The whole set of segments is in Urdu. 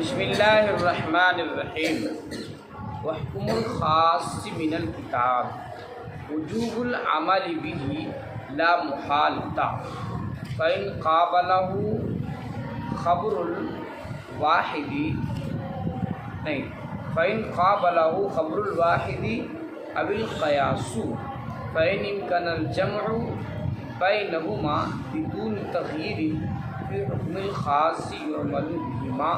بسم اللہ الرحمن الرحیم وحکم الخاص من الکتاب وجوب العمل به لا محالۃ فإن قابلہ خبر الواحد او القیاس فإن امکن الجمع بینہما بدون تغییر فی حکم الخاص یعمل بہما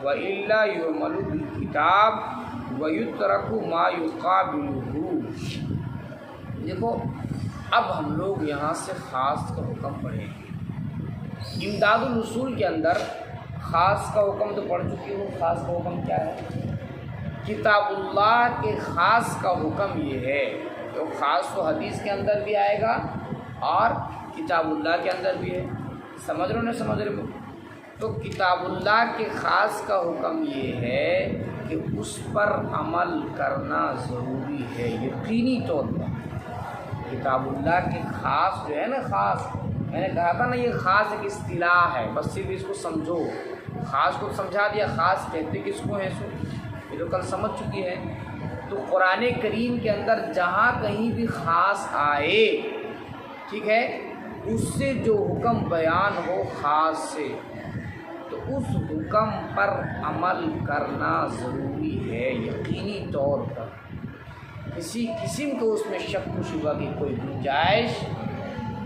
وإلا یعمل بالکتاب ویترک ما یقابلہ۔ دیکھو اب ہم لوگ یہاں سے خاص کا حکم پڑھیں گے۔ امداد الاصول کے اندر خاص کا حکم تو پڑھ چکی ہوں۔ خاص کا حکم کیا ہے؟ کتاب اللہ کے خاص کا حکم یہ ہے کہ خاص تو حدیث کے اندر بھی آئے گا اور کتاب اللہ کے اندر بھی ہے۔ سمجھ رہے ہو نہیں سمجھ رہے ہو؟ تو کتاب اللہ کے خاص کا حکم یہ ہے کہ اس پر عمل کرنا ضروری ہے یقینی طور پر۔ کتاب اللہ کے خاص جو ہے نا، خاص میں نے کہا تھا نا، یہ خاص ایک اصطلاح ہے، بس صرف اس کو سمجھو۔ خاص کو سمجھا دیا، خاص کہتے کس کو ہے؟ سو یہ تو کل سمجھ چکی ہے۔ تو قرآن کریم کے اندر جہاں کہیں بھی خاص آئے، ٹھیک ہے، اس سے جو حکم بیان ہو خاص سے، تو اس حکم پر عمل کرنا ضروری ہے یقینی طور پر۔ کسی قسم کو اس میں شک و شبہ کی کوئی گنجائش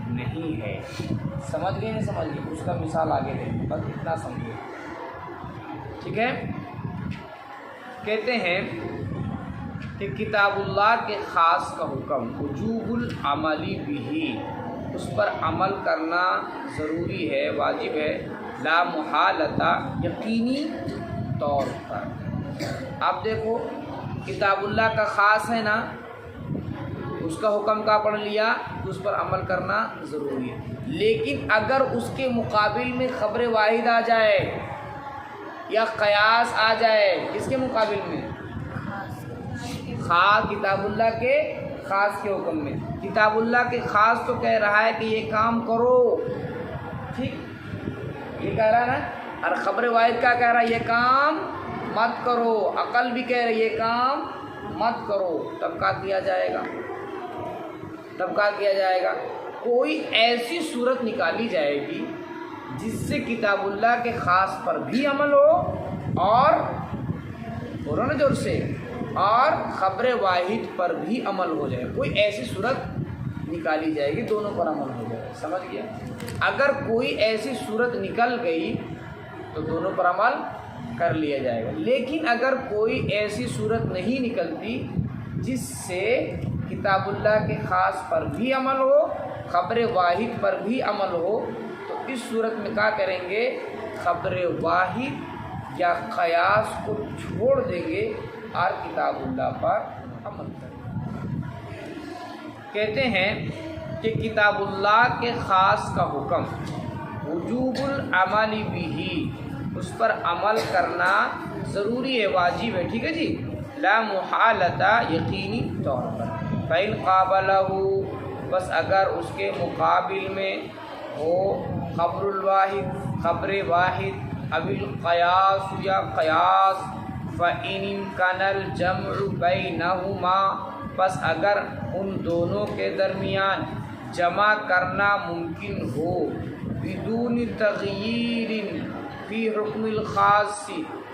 نہیں ہے۔ سمجھ گئے نہیں سمجھ گئے؟ اس کا مثال آگے دیں، بس اتنا سمجھو، ٹھیک ہے۔ کہتے ہیں کہ کتاب اللہ کے خاص کا حکم وجوب العمل به، اس پر عمل کرنا ضروری ہے، واجب ہے، لا محالۃ یقینی طور پر۔ اب دیکھو کتاب اللہ کا خاص ہے نا، اس کا حکم کا پڑھ لیا، اس پر عمل کرنا ضروری ہے۔ لیکن اگر اس کے مقابل میں خبر واحد آ جائے یا قیاس آ جائے، کس کے مقابل میں؟ خاص کتاب اللہ کے خاص کے حکم میں۔ کتاب اللہ کے خاص تو کہہ رہا ہے کہ یہ کام کرو، ٹھیک، یہ کہہ رہا ہے نا، اور خبر واحد کا کہہ رہا ہے یہ کام مت کرو، عقل بھی کہہ رہی ہے یہ کام مت کرو، تب کیا کیا جائے گا؟ تب کیا کیا جائے گا؟ کوئی ایسی صورت نکالی جائے گی جس سے کتاب اللہ کے خاص پر بھی عمل ہو اور بولو نا جور سے، اور خبر واحد پر بھی عمل ہو جائے۔ کوئی ایسی صورت نکالی جائے گی، دونوں پر عمل ہو جائے، سمجھ گیا؟ اگر کوئی ایسی صورت نکل گئی تو دونوں پر عمل کر لیا جائے گا۔ لیکن اگر کوئی ایسی صورت نہیں نکلتی جس سے کتاب اللہ کے خاص پر بھی عمل ہو، خبر واحد پر بھی عمل ہو، تو اس صورت میں کیا کریں گے؟ خبر واحد یا قیاس کو چھوڑ دیں گے اور کتاب اللہ پر عمل کریں گے۔ کہتے ہیں کہ کتاب اللہ کے خاص کا حکم وجوب العمل به، اس پر عمل کرنا ضروری ہے، واجب ہے، ٹھیک ہے جی، لا محالۃ یقینی طور پر۔ فإن قابلہ، بس اگر اس کے مقابل میں ہو خبر الواحد، خبر واحد، او القیاس یا قیاس، فإن امکن الجمع بینہما، بس اگر ان دونوں کے درمیان جمع کرنا ممکن ہو، بدون تغییر فی حکم الخاص،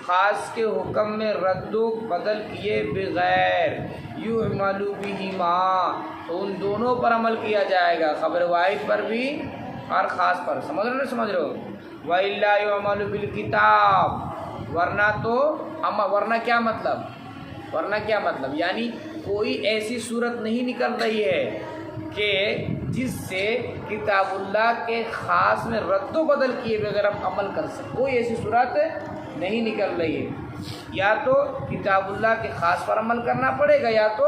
خاص کے حکم میں رد و بدل کیے بغیر، یعمل بہما، تو ان دونوں پر عمل کیا جائے گا، خبر واحد پر بھی اور خاص پر۔ سمجھ رہے ہو نہیں سمجھ رہے ہو؟ وَإِلَّا يُعْمَلُ بِالْكِتَابِ، ورنہ تو ورنہ کیا مطلب؟ ورنہ کیا مطلب؟ یعنی کوئی ایسی صورت نہیں نکل رہی ہے کہ جس سے کتاب اللہ کے خاص میں رد و بدل کیے بغیر ہم عمل کر سکیں، کوئی ایسی صورت نہیں نکل رہی ہے۔ یا تو کتاب اللہ کے خاص پر عمل کرنا پڑے گا، یا تو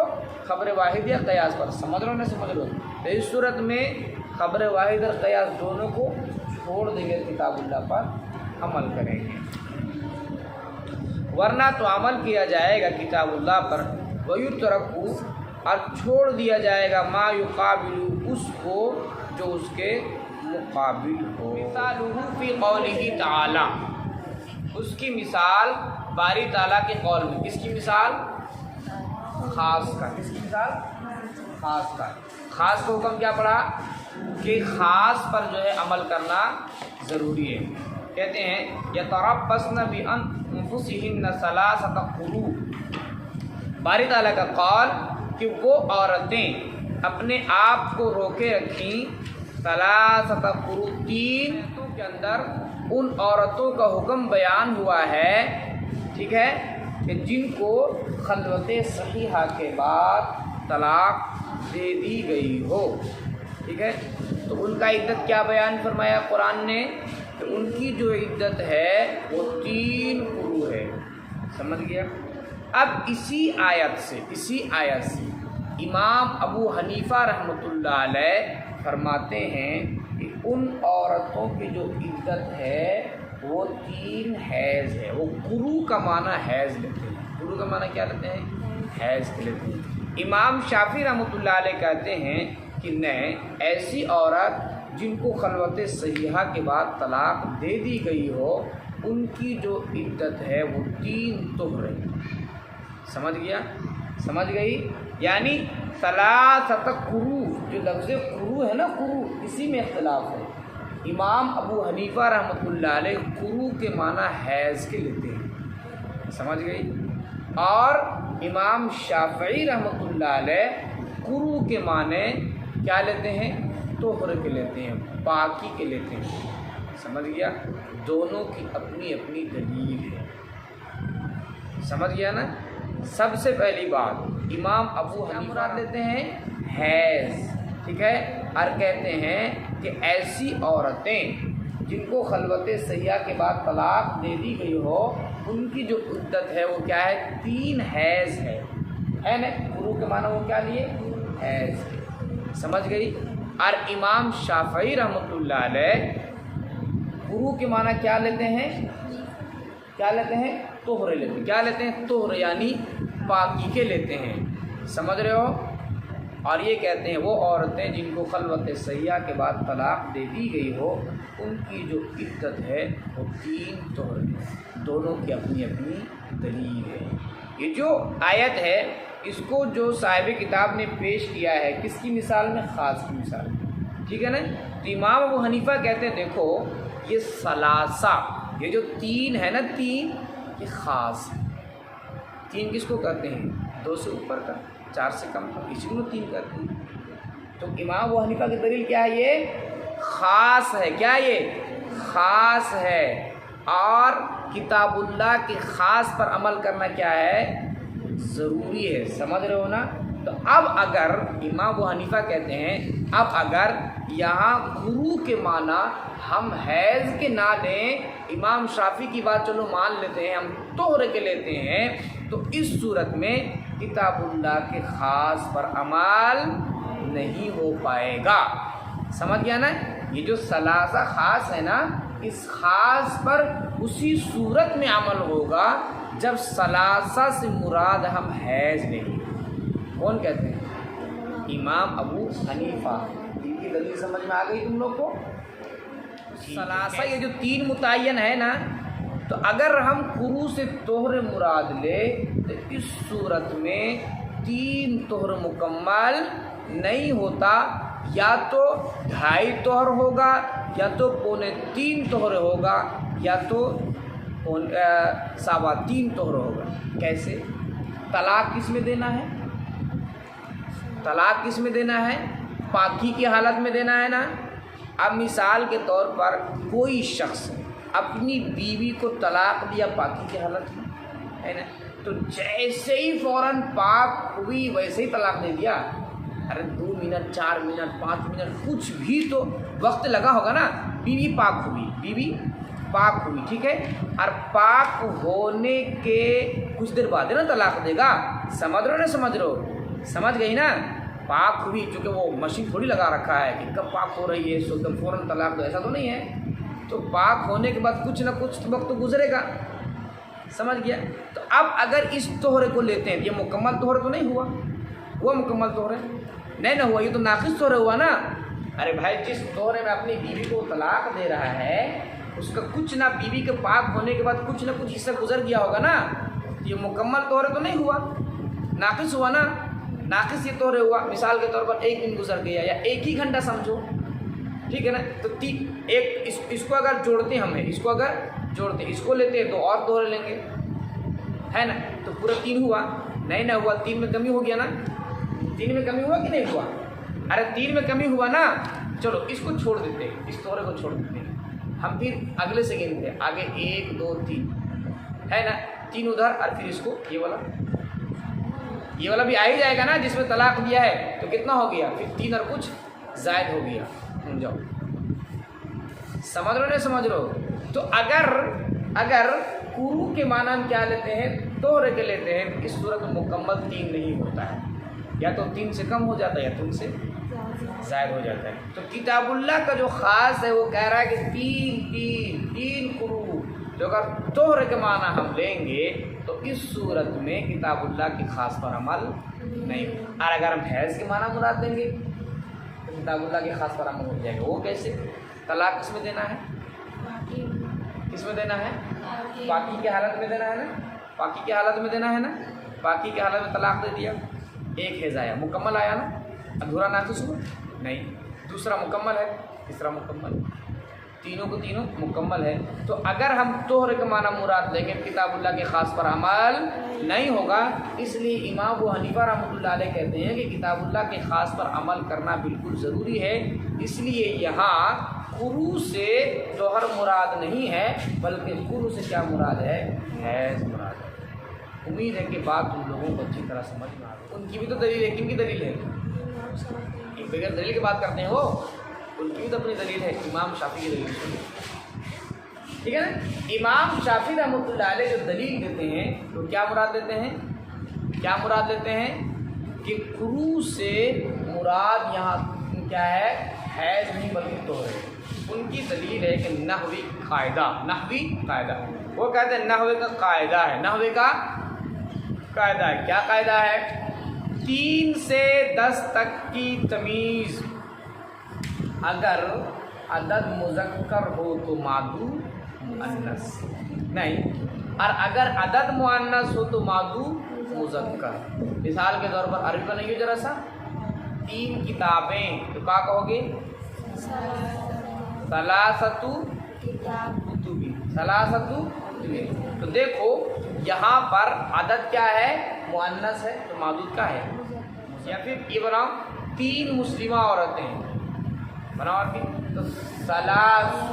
خبر واحد یا قیاس پر۔ سمجھ رہے ہو نہیں سمجھ رہے ہو؟ تو اس صورت میں خبر واحد اور قیاس دونوں کو چھوڑ دیں گے، کتاب اللہ پر عمل کریں گے، ورنہ تو عمل کیا جائے گا کتاب اللہ پر، وَيُتْرَكُ، اور چھوڑ دیا جائے گا ما یقابل، اس کو جو اس کے مقابل ہو۔ مثالہ فی قولہ تعالی، اس کی مثال باری تعالیٰ کے قول میں، کس کی مثال؟ خاص کا۔ کس کی مثال؟ خاص کا۔ خاص کا حکم کیا پڑا کہ خاص پر جو ہے عمل کرنا ضروری ہے۔ کہتے ہیں یتربصن بانفسہن ثلاثۃ قروء، باری تعالیٰ کا قول کہ وہ عورتیں اپنے آپ کو روکے رکھیں ثلاثۃ قروء، 3 راتوں کے اندر ان عورتوں کا حکم بیان ہوا ہے، ٹھیک ہے، کہ جن کو خلوت صحیحہ کے بعد طلاق دے دی گئی ہو، ٹھیک ہے۔ تو ان کا عدت کیا بیان فرمایا قرآن نے؟ کہ ان کی جو عدت ہے وہ 3 قروء ہے، سمجھ گیا؟ اب اسی آیت سے امام ابو حنیفہ رحمۃ اللہ علیہ فرماتے ہیں کہ ان عورتوں کی جو عدت ہے وہ 3 حیض ہے۔ وہ قروء کا معنی حیض لیتے ہیں۔ قروء کا معنی کیا لیتے ہیں؟ حیض کے لیتے ہیں۔ امام شافعی رحمۃ اللہ علیہ کہتے ہیں کہ نہیں، ایسی عورت جن کو خلوت صحیحہ کے بعد طلاق دے دی گئی ہو، ان کی جو عدت ہے وہ 3 طہر ہے۔ سمجھ گیا؟ سمجھ گئی؟ یعنی ثلاثۃ قروء، جو لفظ قروء ہے نا، قروء، اسی میں اختلاف ہے۔ امام ابو حنیفہ رحمۃ اللہ علیہ قروء کے معنی حیض کے لیتے ہیں، سمجھ گئی؟ اور امام شافعی رحمۃ اللہ علیہ قروء کے معنی کیا لیتے ہیں؟ طہر کے لیتے ہیں، پاکی کے لیتے ہیں، سمجھ گیا؟ دونوں کی اپنی اپنی دلیل ہے، سمجھ گیا نا؟ سب سے پہلی بات امام ابو حنیفہ لیتے ہیں حیض، ٹھیک ہے، اور کہتے ہیں کہ ایسی عورتیں جن کو خلوت صحیحہ کے بعد طلاق دے دی گئی ہو، ان کی جو عدت ہے وہ کیا ہے؟ 3 حیض ہے نا؟ قروء کے معنی وہ کیا لیے؟ حیض، سمجھ گئی؟ اور امام شافعی رحمۃ اللہ علیہ قروء کے معنی کیا لیتے ہیں؟ کیا لیتے ہیں؟ طہر لیتے ہیں۔ کیا لیتے ہیں؟ طہر، یعنی پاکی کے لیتے ہیں، سمجھ رہے ہو؟ اور یہ کہتے ہیں وہ عورتیں جن کو خلوت صحیحہ کے بعد طلاق دے دی گئی ہو، ان کی جو عدت ہے وہ 3 طہر ہے۔ دونوں کی اپنی اپنی دلیل ہے۔ یہ جو آیت ہے اس کو جو صاحب کتاب نے پیش کیا ہے کس کی مثال میں؟ خاص کی مثال میں، ٹھیک ہے نا؟ تو امام ابو حنیفہ کہتے ہیں دیکھو یہ ثلاثہ، یہ جو 3 ہے نا، 3 یہ خاص ہے۔ 3 کس کو کہتے ہیں؟ 2 سے اوپر کا، 4 سے کم کا، اسی کو 3 کہتے ہیں۔ تو امام ابو حنیفہ کی دلیل کیا ہے؟ یہ خاص ہے۔ کیا یہ خاص ہے؟ اور کتاب اللہ کے خاص پر عمل کرنا کیا ہے؟ ضروری ہے، سمجھ رہے ہو نا؟ تو اب اگر امام ابو حنیفہ کہتے ہیں اب اگر یہاں قروء کے معنی ہم حیض کے نہ لیں، امام شافعی کی بات چلو مان لیتے ہیں، ہم طہر کے لیتے ہیں، تو اس صورت میں کتاب اللہ کے خاص پر عمل نہیں ہو پائے گا، سمجھ گیا نا؟ یہ جو ثلاثہ خاص ہے نا، اس خاص پر اسی صورت میں عمل ہوگا جب ثلاثہ سے مراد ہم حیض لیں گے۔ کون کہتے ہیں؟ امام ابو حنیفہ۔ ان کی دلیل سمجھ میں آ گئی تم لوگ کو؟ ثلاثہ یہ جو 3 متعین ہے نا، تو اگر ہم قروء سے طہر مراد لے تو اس صورت میں 3 طہر مکمل نہیں ہوتا، یا تو 2.5 طہر ہوگا، یا تو 2.25 طہر ہوگا، یا تو 3.25 طہر ہوگا۔ کیسے؟ طلاق کس میں دینا ہے؟ طلاق کس میں دینا ہے؟ پاکی کی حالت میں دینا ہے نا۔ اب مثال کے طور پر کوئی شخص اپنی بیوی کو طلاق دیا پاکی کی حالت میں، ہے نا، تو جیسے ہی فوراً پاک ہوئی ویسے ہی طلاق دے دیا۔ ارے 2 منٹ 4 منٹ 5 منٹ کچھ بھی تو وقت لگا ہوگا نا۔ بیوی پاک ہوئی، بیوی پاک ہوئی، ٹھیک ہے، اور پاک ہونے کے کچھ دیر بعد نا طلاق دے گا۔ سمجھ رہے ہو نا؟ سمجھ رہو؟ سمجھ گئی نا؟ پاک ہوئی، چونکہ وہ مشین تھوڑی لگا رکھا ہے کہ کب پاک ہو رہی ہے سو تم فوراً طلاق دو، ایسا تو نہیں ہے۔ تو پاک ہونے کے بعد کچھ نہ کچھ وقت تو گزرے گا، سمجھ گیا؟ تو اب اگر اس طہر کو لیتے ہیں، یہ مکمل طہر تو نہیں ہوا، وہ مکمل طہر ہے نہیں نہ ہوا، یہ تو ناقص طہر ہوا نا۔ ارے بھائی جس طہر میں اپنی بیوی کو طلاق دے رہا ہے اس کا کچھ نہ بیوی کے پاک ہونے کے بعد کچھ نہ کچھ حصہ گزر گیا ہوگا نا، یہ مکمل طور تو نہیں ہوا، ناقص ہوا نا، ناقص یہ طور ہوا۔ مثال کے طور پر 1 دن گزر گیا یا 1 ہی گھنٹہ سمجھو، ٹھیک ہے نا، تو اس کو اگر جوڑتے ہیں ہمیں، اس کو اگر جوڑتے ہیں، اس کو لیتے ہیں تو اور دوہرے لیں گے، ہے نا، تو پورا 3 ہوا، نہیں نہ ہوا، 3 میں کمی ہو گیا نا، 3 میں کمی ہوا کہ نہیں ہوا؟ ارے 3 میں کمی ہوا نا، چلو اس کو چھوڑ دیتے ہیں، اس طورے کو چھوڑ دیتے ہیں، ہم پھر اگلے سے گنتے ہیں، آگے 1 2 3 ہے نا، 3 ادھر، اور پھر اس کو یہ والا بھی آ ہی جائے گا نا جس میں طلاق دیا ہے، تو کتنا ہو گیا؟ پھر 3 اور کچھ زائد ہو گیا، جاؤ سمجھ رہو نہیں سمجھ رہو؟ تو اگر قروء کے معنی ہم کیا لیتے ہیں؟ دوہرے کے لیتے ہیں، اس صورت میں مکمل 3 نہیں ہوتا ہے، یا تو 3 سے کم ہو جاتا ہے یا 3 سے زائد ہو جاتا ہے۔ تو کتاب اللہ کا جو خاص ہے وہ کہہ رہا ہے کہ 3 قروء جو اگر دوہرے کے معنی ہم لیں گے تو اس صورت میں کتاب اللہ کی خاص پر عمل نہیں ہوگا، اور اگر ہم حیض کے معنی مراد دیں گے تو کتاب اللہ کی خاص پر عمل ہو جائے گا۔ وہ کیسے؟ طلاق کس میں دینا ہے؟ کس میں دینا ہے؟ پاکی کی حالت میں دینا ہے نا، پاکی کی حالت میں دینا ہے نا، پاکی کی حالت میں طلاق دے دیا، 1 حیض آیا، مکمل آیا نا، ادھورا ناقص ہوا نہیں، دوسرا مکمل ہے، تیسرا مکمل، تینوں کو تینوں مکمل ہے۔ تو اگر ہم دوہرے کا معنی مراد لیں گے کتاب اللہ کے خاص پر عمل نہیں ہوگا، اس لیے امام ابو حنیفہ رحمۃ اللہ علیہ کہتے ہیں کہ کتاب اللہ کے خاص پر عمل کرنا بالکل ضروری ہے، اس لیے یہاں قروء سے جوہر مراد نہیں ہے بلکہ قروء سے کیا مراد ہے؟ حیض مراد ہے۔ امید ہے کہ بات تم لوگوں کو اچھی طرح سمجھ میں آ گئی۔ ان کی بھی تو دلیل ہے، کن کی دلیل ہے؟ بغیر دلیل کی بات کرتے ہیں وہ، ان کی بھی تو اپنی دلیل ہے، امام شافعی کی دلیل، ٹھیک ہے نا۔ امام شافعی رحمۃ اللہ علیہ جو دلیل دیتے ہیں تو کیا مراد دیتے ہیں؟ کیا مراد دیتے ہیں کہ قروء سے مراد یہاں کیا ہے؟ حیض نہیں بلکہ طہر ہے۔ ان کی دلیل ہے کہ نحوی قاعدہ وہ کہتے ہیں نحوے کا قاعدہ ہے، نحوے کا قاعدہ ہے۔ کیا قاعدہ ہے؟ 3 سے 10 تک کی تمیز اگر عدد مذکر ہو تو معدود مؤنث نہیں، اور اگر عدد مؤنث ہو تو معدود مذکر۔ مثال کے طور پر عربی بنائیے ذرا سا، 3 کتابیں، تو کیا کہو گے؟ ثلاثۃ کتب، ثلاثۃ کتب۔ تو دیکھو یہاں پر عدد کیا ہے؟ مؤنث ہے، تو معدود کیا ہے؟ یا پھر یہ بناؤ 3 مسلمہ عورتیں، بناؤ عربی، تو ثلاث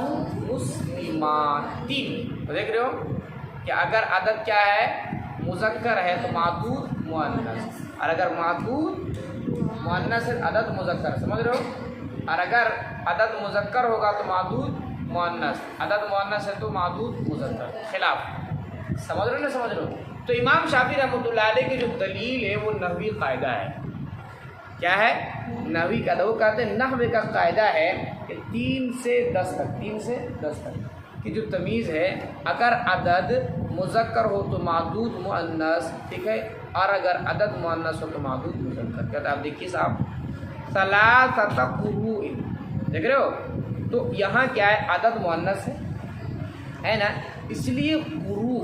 مسلمات، 3۔ تو دیکھ رہے ہو کہ اگر عدد کیا ہے؟ مذکر ہے تو معدود مؤنث، اور اگر معدود مؤنث ہے عدد مذکر، سمجھ رہے ہو؟ اور اگر عدد مذکر ہوگا تو معدود مؤنث، عدد مؤنث ہے تو معدود مذکر، خلاف، سمجھ رہے ہو نا سمجھ رہے ہو؟ تو امام شافعی رحمۃ اللہ علیہ کی جو دلیل ہے وہ نحوی قاعدہ ہے۔ کیا ہے؟ نحوی قاعدہ۔ وہ کہتے ہیں نحوے کا قاعدہ ہے کہ 3 سے 10 تک، 3 سے 10 تک کی جو تمیز ہے، اگر عدد مذکر ہو تو معدود مؤنث، ٹھیک ہے، اور اگر عدد مؤنث ہو تو معدود مذکر۔ کہتے ہیں آپ دیکھیے صاحب، ثلاثۃ قروء، دیکھ رہے ہو؟ تو یہاں کیا ہے؟ عدد مؤنث ہے نا، اس لیے قروء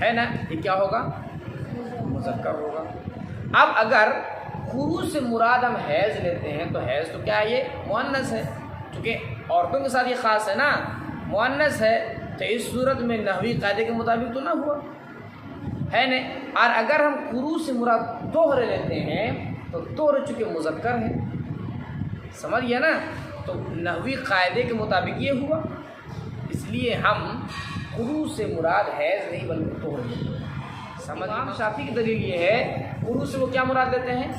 ہے نا، یہ کیا ہوگا؟ مذکر ہوگا۔ اب اگر قروء سے مراد ہم حیض لیتے ہیں تو حیض تو کیا ہے؟ یہ مؤنث ہے، کیونکہ عورتوں کے ساتھ یہ خاص ہے نا، مؤنث ہے، تو اس صورت میں نحوی قاعدے کے مطابق تو نہ ہوا ہے نا۔ اور اگر ہم قروء سے مراد دوہرے لیتے ہیں تو دوہرے چونکہ مذکر ہے، سمجھ گیا نا، تو نحوی قاعدے کے مطابق یہ ہوا، اس لیے ہم قروء سے مراد حیض نہیں بلکہ طہر لیتے ہیں۔ سمجھ؟ امام شافعی کی دلیل یہ ہے، قروء سے وہ کیا مراد دیتے ہیں؟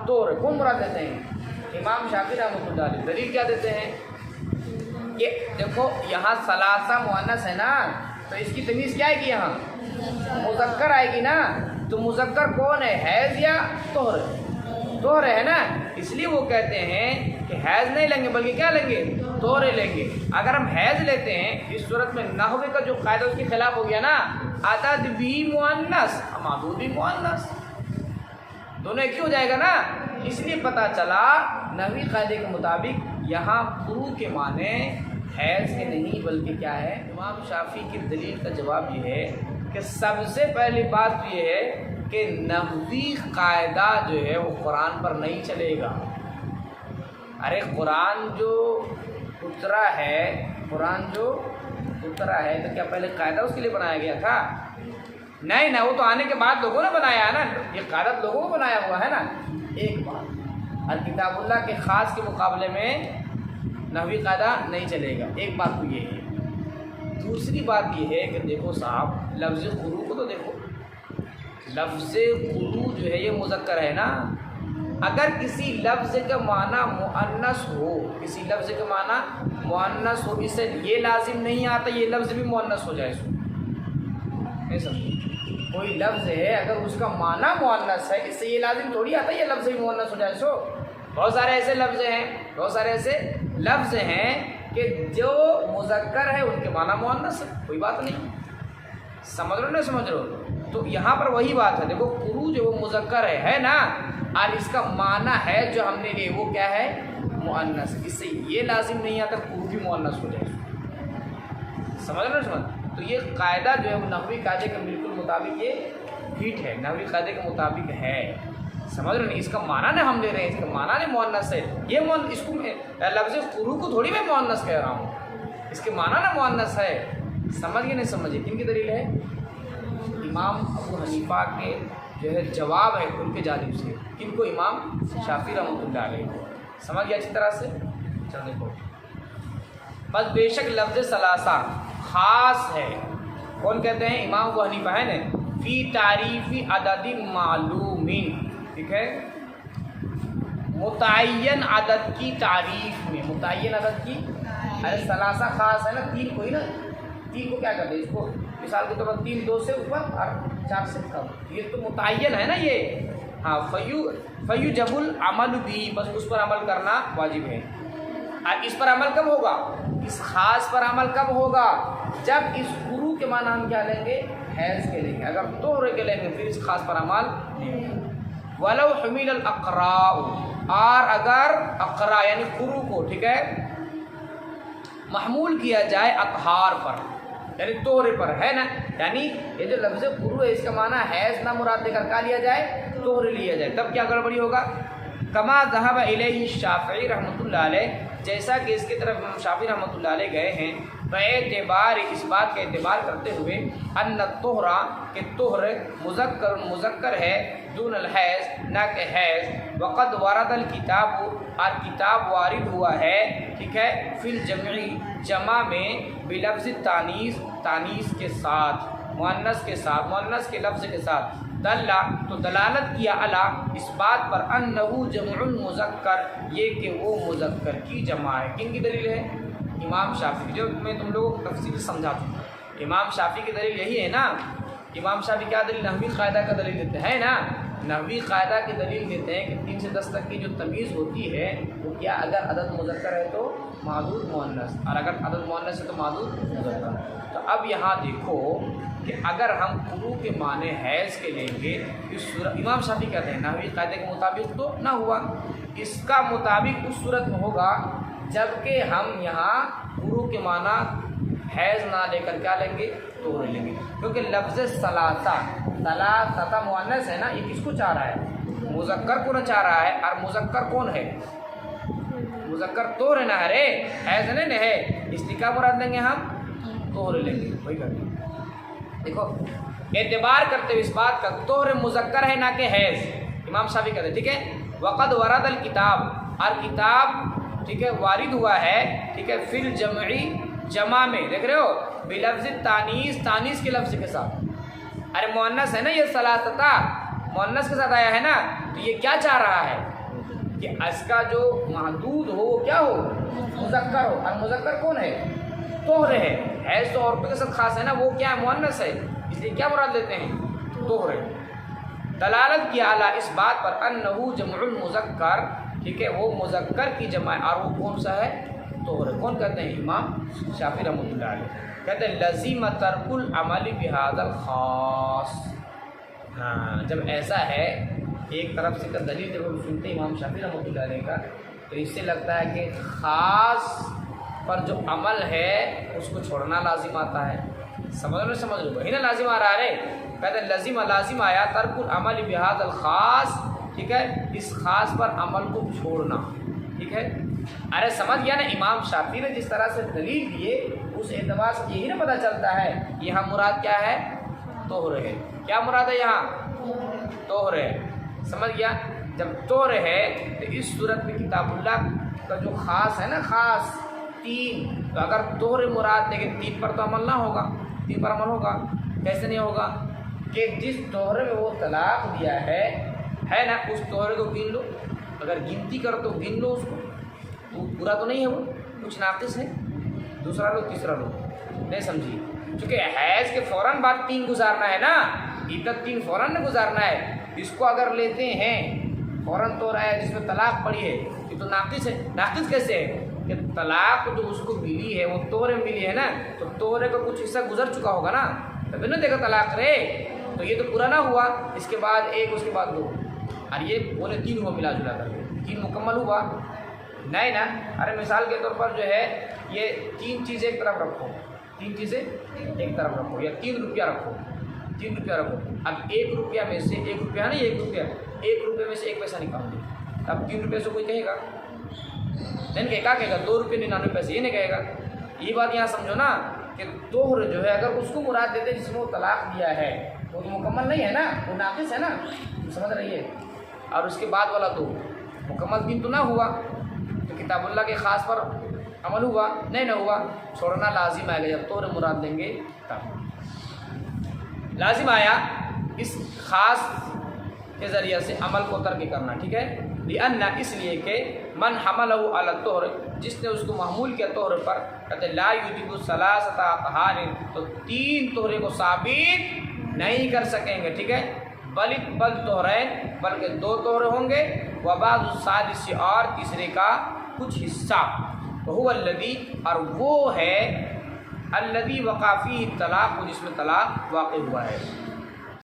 طہر۔ کون مراد دیتے ہیں؟ امام شافعی رحمۃ اللہ علیہ۔ دلیل کیا دیتے ہیں؟ کہ دیکھو یہاں ثلاثہ مؤنث ہے نا، تو اس کی تمیز کیا ہے کہ یہاں مذکر آئے گی نا، تو مذکر کون ہے؟ حیض یا طہر؟ طہر ہے نا، اس لیے وہ کہتے ہیں کہ حیض نہیں لیں گے بلکہ کیا لیں گے؟ طہر لیں گے۔ اگر ہم حیض لیتے ہیں اس صورت میں نحوے کا جو قاعدہ اس کے خلاف ہو گیا نا، عدد بھی مؤنث معدود بھی مؤنث، دونوں ایک ہی ہو جائے گا نا، اس لیے پتہ چلا نحوی قاعدے کے مطابق یہاں قروء کے معنی حیض کے نہیں بلکہ کیا ہے؟ امام شافعی کی دلیل کا جواب یہ ہے کہ سب سے پہلی بات یہ ہے کہ نحوی قاعدہ جو ہے وہ قرآن پر نہیں چلے گا۔ ارے قرآن جو اترا ہے تو کیا پہلے قاعدہ اس کے لیے بنایا گیا تھا؟ نہیں نا، وہ تو آنے کے بعد لوگوں نے بنایا ہے نا، یہ قاعدہ لوگوں کو بنایا ہوا ہے نا۔ ایک بات، اور کتاب اللہ کے خاص کے مقابلے میں نحوی قاعدہ نہیں چلے گا، ایک بات تو یہ ہے۔ دوسری بات یہ ہے کہ دیکھو صاحب، لفظ قرو کو تو دیکھو، لفظ قرو جو ہے یہ مذکر ہے نا۔ اگر کسی لفظ کا معنی مؤنث ہو، اس سے یہ لازم نہیں آتا یہ لفظ بھی مؤنث ہو جائے۔ نہیں سمجھے؟ کوئی لفظ ہے اگر اس کا معنی مؤنث ہے، اس سے یہ لازم تھوڑی آتا یہ لفظ بھی مؤنث ہو جائے۔ بہت سارے ایسے لفظ ہیں کہ جو مذکر ہے ان کے معنی مؤنث ہے، کوئی بات نہیں۔ سمجھ رہے سمجھ رہے ہو؟ تو یہاں پر وہی بات ہے، دیکھو قرو جو وہ مذکر ہے نا، اور اس کا معنی ہے جو ہم نے لیے وہ کیا ہے؟ مؤنث۔ اس سے یہ لازم نہیں آتا قرو بھی مؤنث ہو جائے۔ سمجھ رہے؟ تو یہ قاعدہ جو ہے وہ نحوی قاعدے کے بالکل مطابق یہ فٹ ہے، نحوی قاعدے کے مطابق ہے۔ سمجھ رہے نہیں؟ اس کا معنی نہ ہم لے رہے ہیں، اس کا معنی نہیں مؤنث ہے، یہ اس کو لفظ قرو کو تھوڑی میں مؤنث کہہ رہا ہوں، اس کے معنی نہ مؤنث ہے۔ سمجھ گئے نہیں سمجھے؟ کن کی دلیل ہے؟ امام ابو حنیفہ کے جو ہے جواب ہے ان کے جانب سے، کن کو؟ امام شافعی رحمۃ اللہ علیہ کو۔ سمجھ گیا اچھی طرح سے؟ چل دیکھو، بس بے شک لفظ ثلاثہ خاص ہے، کون کہتے ہیں؟ امام ابو حنیفہ ہے نا، فی تعریف عدد معلوم، ٹھیک ہے، متعین عدد کی تعریف میں، متعین عدد کی، ارے ثلاثہ خاص ہے نا، تین کوئی نا، تین کو کیا کرتے ہیں؟ اس کو مثال کے طور پر 3 2 سے اوپر اور 4 سے کم، یہ تو متعین ہے نا یہ۔ ہاں، فیوجب العمل بھی، بس اس پر عمل کرنا واجب ہے۔ اور اس پر عمل کب ہوگا؟ اس خاص پر عمل کب ہوگا؟ جب اس قرو کے معنی ہم کیا لیں گے؟ حیض کے لیں گے۔ اگر طہر کے لیں گے پھر اس خاص پر عمل نہیں ہوگا۔ ولو حمل الاقراء، اور اگر اقراء یعنی قرو کو، ٹھیک ہے، محمول کیا جائے اطہار پر، یعنی طہر پر، ہے نا، یعنی یہ جو لفظ قرو ہے اس کا معنی حیض نہ مراد لے کر کیا لیا جائے؟ طہر لیا جائے، تب کیا گڑبڑی ہوگا؟ کما ذهب الیہ الشافعی رحمۃ اللہ علیہ، جیسا کہ اس کی طرف امام شافعی رحمۃ اللہ علیہ گئے ہیں، باعتبار اس بات کا اعتبار کرتے ہوئے ان الطہر، کہ طہر مذکر ہے، دون الحیض، نہ کہ حیض، وقد ورد الکتاب، اور کتاب وارد ہوا ہے، ٹھیک ہے، فی الجمعی، جمع میں، بلفظ تانیث، تانیث کے ساتھ، مؤنث کے لفظ کے ساتھ، دلّا، تو دلالت کیا علی، اس بات پر، انہو جمع مذکر، یہ کہ وہ مذکر کی جمع ہے۔ کن کی دلیل ہے؟ امام شافعی، جو میں تم لوگوں کو تفصیل سمجھا دوں۔ امام شافعی کی دلیل یہی ہے نا، امام شافعی کیا دلیل؟ نحوی قاعدہ کا دلیل دیتے ہیں نا، نحوی قاعدہ کی دلیل دیتے ہیں کہ 3 سے 10 تک کی جو تمیز ہوتی ہے وہ کیا؟ اگر عدد مذکر ہے تو معدود مؤنث، اور اگر عدد مؤنث ہے تو معدود مذکر۔ تو اب یہاں دیکھو کہ اگر ہم قرو کے معنی حیض کے لیں گے، اس صورت امام شافعی کہتے ہیں نحوی قاعدے کے مطابق تو نہ ہوا، اس کا مطابق اس صورت میں ہوگا جبکہ ہم یہاں قرو کے معنی حیض نہ لے کر کیا لیں گے؟ طہر لیں گے، کیونکہ لفظ ثلاثہ مؤنث ہے نا، یہ کس کو چاہ رہا ہے؟ مذکر کو نہ چاہ رہا ہے، اور مذکر کون ہے؟ مذکر طہر ہے نا، ارے حیض نہیں ہے، اس لیے کیا مراد لیں گے؟ ہم طہر لیں گے، وہی کریں گے۔ دیکھو، اعتبار کرتے ہوئے اس بات کا، طہر مذکر ہے نہ کہ حیض، امام شافعی کہتے ہیں، ٹھیک ہے، وقد ورد الکتاب، اور کتاب، ٹھیک ہے، وارد ہوا ہے، ٹھیک ہے، فی الجمعی، جمع میں، دیکھ رہے ہو، بلفظ تانیث، تانیث کے لفظ کے ساتھ، ارے مؤنث ہے نا یہ ثلاثہ، مؤنث کے ساتھ آیا ہے نا، تو یہ کیا چاہ رہا ہے کہ اس کا جو محدود ہو وہ کیا ہو؟ مذکر ہو، اور مذکر کون ہے؟ طہر ہے، حیض تو عورتوں کے ساتھ خاص ہے نا، وہ کیا ہے؟ مؤنث ہے، اس لیے کیا مراد لیتے ہیں؟ طہر ہے۔ دلالت کیا اعلیٰ اس بات پر، انہو جمع المذکر، ٹھیک ہے، وہ مذکر کی جمع ہے، اور وہ کون سا ہے؟ طہر ہے۔ کون کہتے ہیں؟ امام شافعی رحمۃ اللہ علیہ کہتے ہیں لزیم ترک العمل بہذا الخاص۔ ہاں، جب ایسا ہے، ایک طرف سے دلیل، جب ہم سنتے ہیں امام شافعی رحمۃ اللہ علیہ کا، تو اس سے لگتا ہے کہ خاص، ٹھیک ہے، وہ کیا ہے؟ طہر ہے، اور خاص جو ہے وہ مذکر ہے، اس لیے کیا مراد لیتے ہیں؟ طہر ہے۔ پر جو عمل ہے اس کو چھوڑنا لازم آتا ہے. سمجھ لو وہی نا لازم آ رہا ہے. کہتے ہیں لازم آیا ترک العمل بہذا الخاص. ٹھیک ہے, اس خاص پر عمل کو چھوڑنا. ٹھیک ہے, ارے سمجھ گیا نا. امام شافعی نے جس طرح سے دلیل دیے اس اعتبار سے یہی نا پتہ چلتا ہے یہاں مراد کیا ہے, طہر ہے. کیا مراد ہے یہاں, طہر ہے. سمجھ گیا. جب طہر ہے تو اس صورت میں کتاب اللہ کا جو خاص ہے نا, خاص 3, تو اگر طہر مراد لیکن 3 پر تو عمل نہ ہوگا. 3 پر عمل ہوگا, کیسے نہیں ہوگا کہ جس طہر میں وہ طلاق دیا ہے نا, اس طہر کو گن لو. اگر گنتی کرو تو گن لو اس کو, تو پورا تو نہیں ہے, وہ کچھ ناقص ہے. دوسرا لو, تیسرا لو. نہیں سمجھیے, چونکہ حیض کے فوراً بعد 3 گزارنا ہے نا, عدت 3 فوراً گزارنا ہے. اس کو اگر لیتے ہیں فوراً طہر ہے جس میں طلاق پڑی ہے, یہ تو ناقص ہے. ناقص کیسے ہے کہ طلاق جو اس کو ملی ہے وہ طہر ملی ہے نا, تو طہر کا کچھ حصہ گزر چکا ہوگا نا, تبھی نہ دیکھا طلاق رے. تو یہ تو پورا نہ ہوا. اس کے بعد 1, اس کے بعد 2, اور یہ بولے 3 ہوا ملا جلا کر, 3 مکمل ہوا نہیں نا. ارے مثال کے طور پر جو ہے یہ 3 چیزیں ایک طرف رکھو, 3 چیزیں ایک طرف رکھو, یا 3 روپیہ رکھو, 3 روپیہ رکھو. اب 1 روپیہ میں سے 1 روپیہ نہیں, 1 روپیہ, 1 روپے میں سے 1 پیسہ نکال دیں. اب 3 روپے سے کوئی کہے گا نہیں, کیا کہے گا 2 روپے 99 پیسے, یہ نہیں کہے گا. یہ بات یہاں سمجھو نا کہ طہر جو ہے اگر اس کو مراد دیتے جس میں وہ طلاق دیا ہے وہ تو مکمل نہیں ہے نا, وہ ناقص ہے نا. سمجھ رہی ہے. اور اس کے بعد والا تو مکمل 3 تو نہ ہوا, تو کتاب اللہ کے خاص پر عمل ہوا نہیں, نہ ہوا, چھوڑنا لازم آئے گا. جب طہر مراد دیں گے تب لازم آیا اس خاص کے ذریعے سے عمل کو ترک کرنا. ٹھیک ہے, لأن اس لیے کہ من حملہ علی الطہر, جس نے اس کو محمول کیا طہر پر, کہتے لا یوجب ثلاثۃ اطہار, تو 3 طہرے کو ثابت نہیں کر سکیں گے. ٹھیک ہے, بل طہرین, بلکہ 2 طہرے ہوں گے, وبعض السادس, اور تیسرے کا کچھ حصہ, وهو الذی, اور وہ ہے الذی وقع فیہ الطلاق, جس میں طلاق واقع ہوا ہے.